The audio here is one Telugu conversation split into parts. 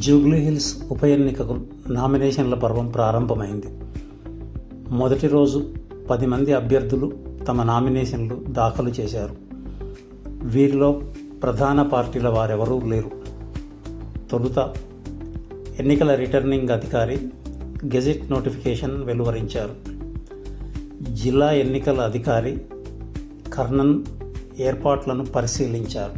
జూబ్లీహిల్స్ ఉప ఎన్నికకు నామినేషన్ల పర్వం ప్రారంభమైంది. మొదటి రోజు 10 మంది అభ్యర్థులు తమ నామినేషన్లు దాఖలు చేశారు. వీరిలో ప్రధాన పార్టీల వారెవరూ లేరు. తొలుత ఎన్నికల రిటర్నింగ్ అధికారి గెజెట్ నోటిఫికేషన్ వెలువరించారు. జిల్లా ఎన్నికల అధికారి కర్ణన్ ఏర్పాట్లను పరిశీలించారు.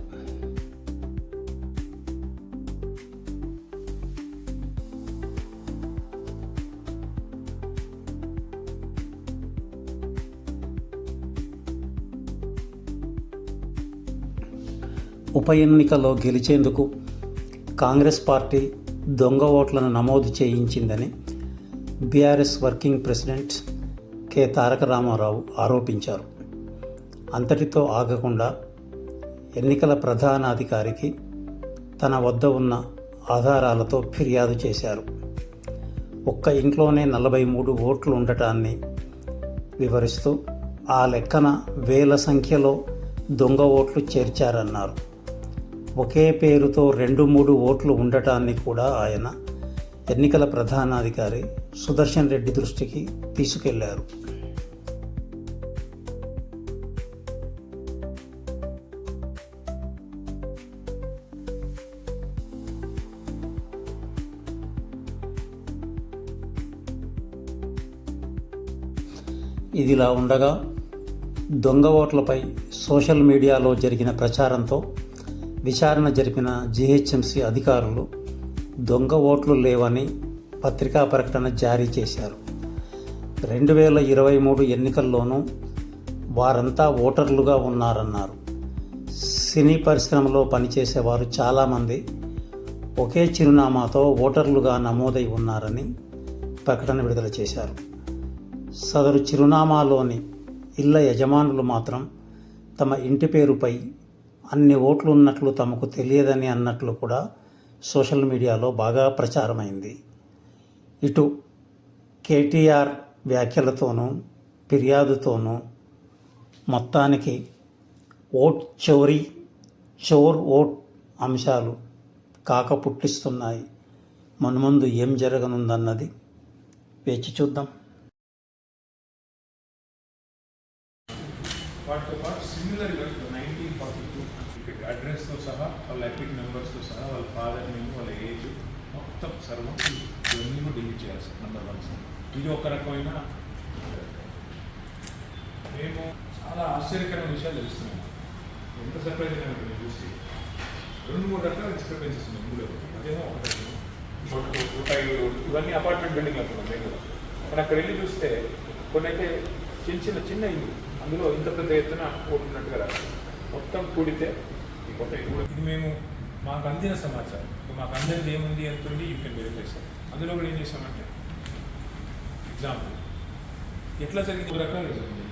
ఉప ఎన్నికలో గెలిచేందుకు కాంగ్రెస్ పార్టీ దొంగ ఓట్లను నమోదు చేయించిందని బీఆర్ఎస్ వర్కింగ్ ప్రెసిడెంట్ కె తారక రామారావు ఆరోపించారు. అంతటితో ఆగకుండా ఎన్నికల ప్రధాన అధికారికి తన వద్ద ఉన్న ఆధారాలతో ఫిర్యాదు చేశారు. ఒక్క ఇంట్లోనే 43 ఓట్లు ఉండటాన్ని వివరిస్తూ ఆ లెక్కన వేల సంఖ్యలో దొంగ ఓట్లు చేర్చారన్నారు. ఒకే పేరుతో 2-3 ఓట్లు ఉండటాన్ని కూడా ఆయన ఎన్నికల ప్రధానాధికారి సుదర్శన్ రెడ్డి దృష్టికి తీసుకెళ్లారు. ఇదిలా ఉండగా దొంగ ఓట్లపై సోషల్ మీడియాలో జరిగిన ప్రచారంతో విచారణ జరిపిన జీహెచ్ఎంసీ అధికారులు దొంగ ఓట్లు లేవని పత్రికా ప్రకటన జారీ చేశారు. 2023 ఎన్నికల్లోనూ వారంతా ఓటర్లుగా ఉన్నారన్నారు. సినీ పరిశ్రమలో పనిచేసేవారు చాలామంది ఒకే చిరునామాతో ఓటర్లుగా నమోదై ఉన్నారని ప్రకటన విడుదల చేశారు. సదరు చిరునామాలోని ఇళ్ల యజమానులు మాత్రం తమ ఇంటి పేరుపై అన్ని ఓట్లు ఉన్నట్లు తమకు తెలియదని అన్నట్లు కూడా సోషల్ మీడియాలో బాగా ప్రచారమైంది. ఇటు కేటీఆర్ వ్యాఖ్యలతోనూ ఫిర్యాదుతోనూ మొత్తానికి ఓట్ చోరీ, చోర్ ఓట్ అంశాలు కాక పుట్టిస్తున్నాయి. మున్ముందు ఏం జరగనుందన్నది వేచి చూద్దాం. వాటితో పాటు సిమిలర్ 1942 అడ్రస్తో సహా వాళ్ళ ఎపిక్ నెంబర్స్తో సహా వాళ్ళ ఫాదర్ నేమ్, వాళ్ళ ఏజ్ మొత్తం సర్వం ఇవన్నీ కూడా డిలీట్ చేయాల్సి నెంబర్ 1. ఇది ఒక రకమైన మేము చాలా ఆశ్చర్యకరమైన విషయాలు తెలుస్తున్నాం. ఎంత సర్ప్రైజ్ అయినా మీరు చూసి 2-3 రకాల డిస్క్రిపెన్సీస్ ఉన్నాయి ఇందులో. అదేమో ఇవన్నీ అపార్ట్మెంట్ బిల్డింగ్ అనుకున్నాం మేము కూడా. కానీ అక్కడ వెళ్ళి చూస్తే కొన్ని అయితే చిన్న ఇల్లు, అందులో ఇంత పెద్ద ఎత్తున ఓటున్నట్టుగా రాస్తారు. మొత్తం కూడితే ఈ కొత్త ఇది మేము మాకు అందిన సమాచారం, మాకు అందరిది ఏముంది ఎంతుంది యూ కెన్ వెరిఫై సార్. అందులో కూడా ఏం చేసామంటే ఎగ్జాంపుల్ ఎట్లా జరిగింది 2 రకాలు జరిగింది.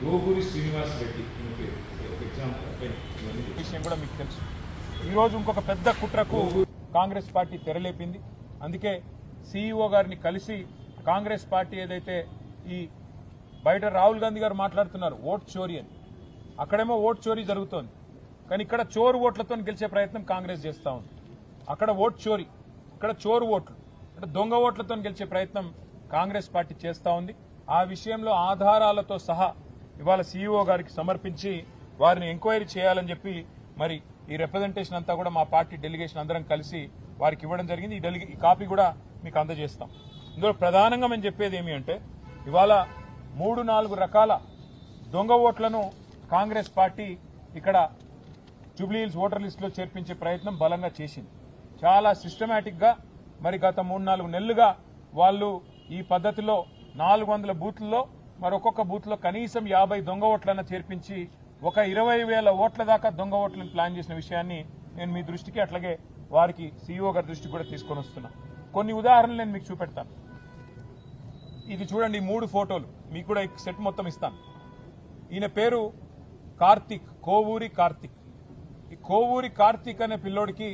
గోగూరి శ్రీనివాస్ రెడ్డి పేరు ఒక ఎగ్జాంపుల్ విషయం కూడా మీకు తెలుసు. ఈరోజు ఇంకొక పెద్ద కుట్రకు కాంగ్రెస్ పార్టీ తెరలేపింది. అందుకే సిఇఓ గారిని కలిసి కాంగ్రెస్ పార్టీ ఏదైతే ఈ బయట రాహుల్ గాంధీ గారు మాట్లాడుతున్నారు ఓట్ చోరీ అని, అక్కడేమో ఓట్ చోరీ జరుగుతోంది. కానీ ఇక్కడ చోరు ఓట్లతో గెలిచే ప్రయత్నం కాంగ్రెస్ చేస్తూ ఉంది. అక్కడ ఓట్ చోరీ, ఇక్కడ చోరు ఓట్లు అంటే దొంగ ఓట్లతో గెలిచే ప్రయత్నం కాంగ్రెస్ పార్టీ చేస్తూ ఉంది. ఆ విషయంలో ఆధారాలతో సహా ఇవాళ సీఈఓ గారికి సమర్పించి వారిని ఎంక్వైరీ చేయాలని చెప్పి మరి ఈ రిప్రజెంటేషన్ అంతా కూడా మా పార్టీ డెలిగేషన్ అందరం కలిసి వారికి ఇవ్వడం జరిగింది. ఈ కాపీ కూడా మీకు అందజేస్తాం. ఇందులో ప్రధానంగా మేము చెప్పేది ఏమి అంటే ఇవాళ 3-4 రకాల దొంగ ఓట్లను కాంగ్రెస్ పార్టీ ఇక్కడ జూబ్లీహిల్స్ ఓటర్ లిస్టులో చేర్పించే ప్రయత్నం బలంగా చేసింది. చాలా సిస్టమేటిక్ గా మరి గత 3-4 నెలలుగా వాళ్ళు ఈ పద్ధతిలో 400 బూత్లలో మరొక్కొక్క బూత్ లో కనీసం 50 దొంగ ఓట్లను చేర్పించి ఒక 20,000 ఓట్ల దాకా దొంగ ఓట్లను ప్లాన్ చేసిన విషయాన్ని నేను మీ దృష్టికి అట్లాగే వారికి సీఈఓ గారి దృష్టికి కూడా తీసుకొని వస్తున్నా. కొన్ని ఉదాహరణలు నేను మీకు చూపెడతాను. ఇది చూడండి, 3 ఫోటోలు మీకు కూడా సెట్ మొత్తం ఇస్తాను. ఈయన పేరు కార్తిక్, కోవూరి కార్తిక్. ఈ కోవూరి కార్తిక్ అనే పిల్లోడికి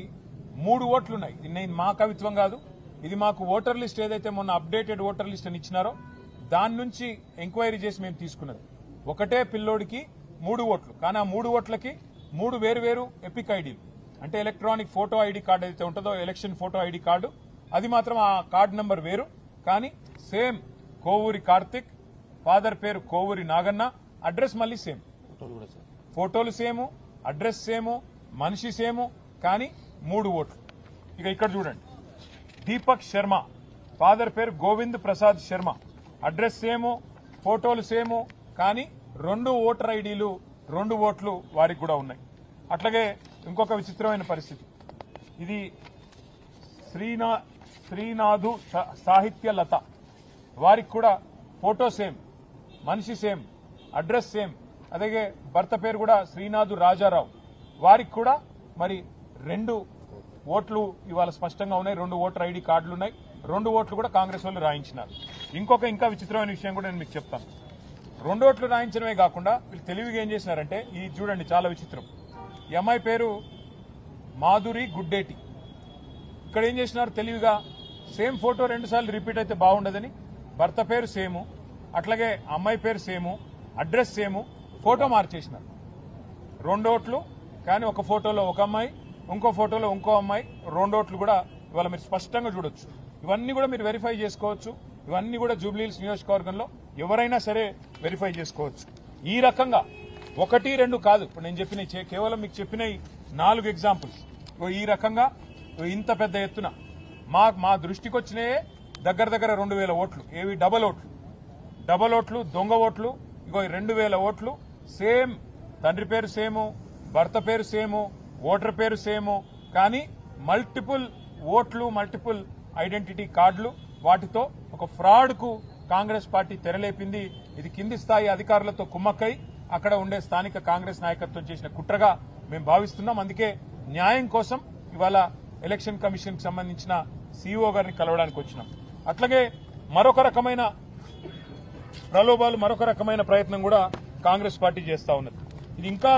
3 ఓట్లున్నాయి. ఇది మా కవిత్వం కాదు, ఇది మాకు ఓటర్ లిస్ట్ ఏదైతే మొన్న అప్డేటెడ్ ఓటర్ లిస్ట్ అని ఇచ్చినారో దాని నుంచి ఎంక్వైరీ చేసి మేము తీసుకున్నది. ఒకటే పిల్లోడికి 3 ఓట్లు, కానీ ఆ 3 ఓట్లకి 3 వేరు ఎపిక్ ఐడీలు. అంటే ఎలక్ట్రానిక్ ఫోటో ఐడి కార్డు అయితే ఉంటుందో ఎలక్షన్ ఫోటో ఐడి కార్డు అది మాత్రం ఆ కార్డు నంబర్ వేరు, కానీ సేమ్ కోవూరి కార్తిక్, ఫాదర్ పేరు కోవూరి నాగన్న, అడ్రస్ మళ్ళీ సేమ్, ఫోటోలు సేము, అడ్రస్ సేము, మనిషి సేము, కానీ 3 ఓట్లు. ఇక ఇక్కడ చూడండి, దీపక్ శర్మ, ఫాదర్ పేరు గోవింద్ ప్రసాద్ శర్మ, అడ్రస్ సేము, ఫోటోలు సేము, కానీ 2 ఓటర్ ఐడీలు 2 ఓట్లు వారికి కూడా ఉన్నాయి. అట్లాగే ఇంకొక విచిత్రమైన పరిస్థితి, ఇది శ్రీనాథు సాహిత్య లత, వారికి కూడా ఫోటో సేమ్, మనిషి సేమ్, అడ్రస్ సేమ్, అలాగే భర్త పేరు కూడా శ్రీనాథు రాజారావు, వారికి కూడా మరి 2 ఓట్లు ఇవాళ స్పష్టంగా ఉన్నాయి, 2 ఓటర్ ఐడి కార్డులు ఉన్నాయి, 2 ఓట్లు కూడా కాంగ్రెస్ వాళ్ళు రాయించినారు. ఇంకా విచిత్రమైన విషయం కూడా నేను మీకు చెప్తాను. 2 ఓట్లు రాయించడమే కాకుండా వీళ్ళు తెలివిగా ఏం చేసినారంటే, ఇది చూడండి చాలా విచిత్రం. ఈ అమ్మాయి పేరు మాధురి గుడ్డేటి. ఇక్కడ ఏం చేసినారు తెలివిగా, సేమ్ ఫోటో 2 సార్లు రిపీట్ అయితే బాగుండదని భర్త పేరు సేము, అట్లాగే అమ్మాయి పేరు సేము, అడ్రస్ సేము, ఫోటో మార్చేసినారు. 2 ఓట్లు, కానీ ఒక ఫోటోలో ఒక అమ్మాయి, ఇంకో ఫోటోలో ఇంకో అమ్మాయి, 2 ఓట్లు కూడా ఇవాళ మీరు స్పష్టంగా చూడొచ్చు. ఇవన్నీ కూడా మీరు వెరిఫై చేసుకోవచ్చు. ఇవన్నీ కూడా జూబ్లీహిల్స్ నియోజకవర్గంలో ఎవరైనా సరే వెరిఫై చేసుకోవచ్చు. ఈ రకంగా 1, 2 కాదు, ఇప్పుడు నేను చెప్పిన కేవలం మీకు చెప్పిన 4 ఎగ్జాంపుల్స్. ఈ రకంగా ఇంత పెద్ద ఎత్తున మా దృష్టికి వచ్చినాయే దగ్గర 2,000 ఓట్లు. ఏవి డబల్ ఓట్లు, దొంగ ఓట్లు. ఇగో 2,000 ఓట్లు సేమ్, తండ్రి పేరు సేము, భర్త పేరు సేము, ఓటర్ పేరు సేము, కానీ మల్టిపుల్ ఓట్లు, మల్టిపుల్ ఐడెంటిటీ కార్డులు. వాటితో ఒక ఫ్రాడ్ కు కాంగ్రెస్ పార్టీ తెరలేపింది. ఇది కింది స్థాయి అధికారులతో కుమ్మక్కై అక్కడ ఉండే స్థానిక కాంగ్రెస్ నాయకత్వం చేసిన కుట్రగా మేము భావిస్తున్నాం. అందుకే న్యాయం కోసం ఇవాళ ఎలక్షన్ కమిషన్ కి సంబంధించిన సీఈఓ గారిని కలవడానికి వచ్చినాం. అట్లాగే మరొక రకమైన ప్రలోభాలు, మరొక రకమైన ప్రయత్నం కూడా కాంగ్రెస్ పార్టీ చేస్తా ఉన్నది. ఇది ఇంకా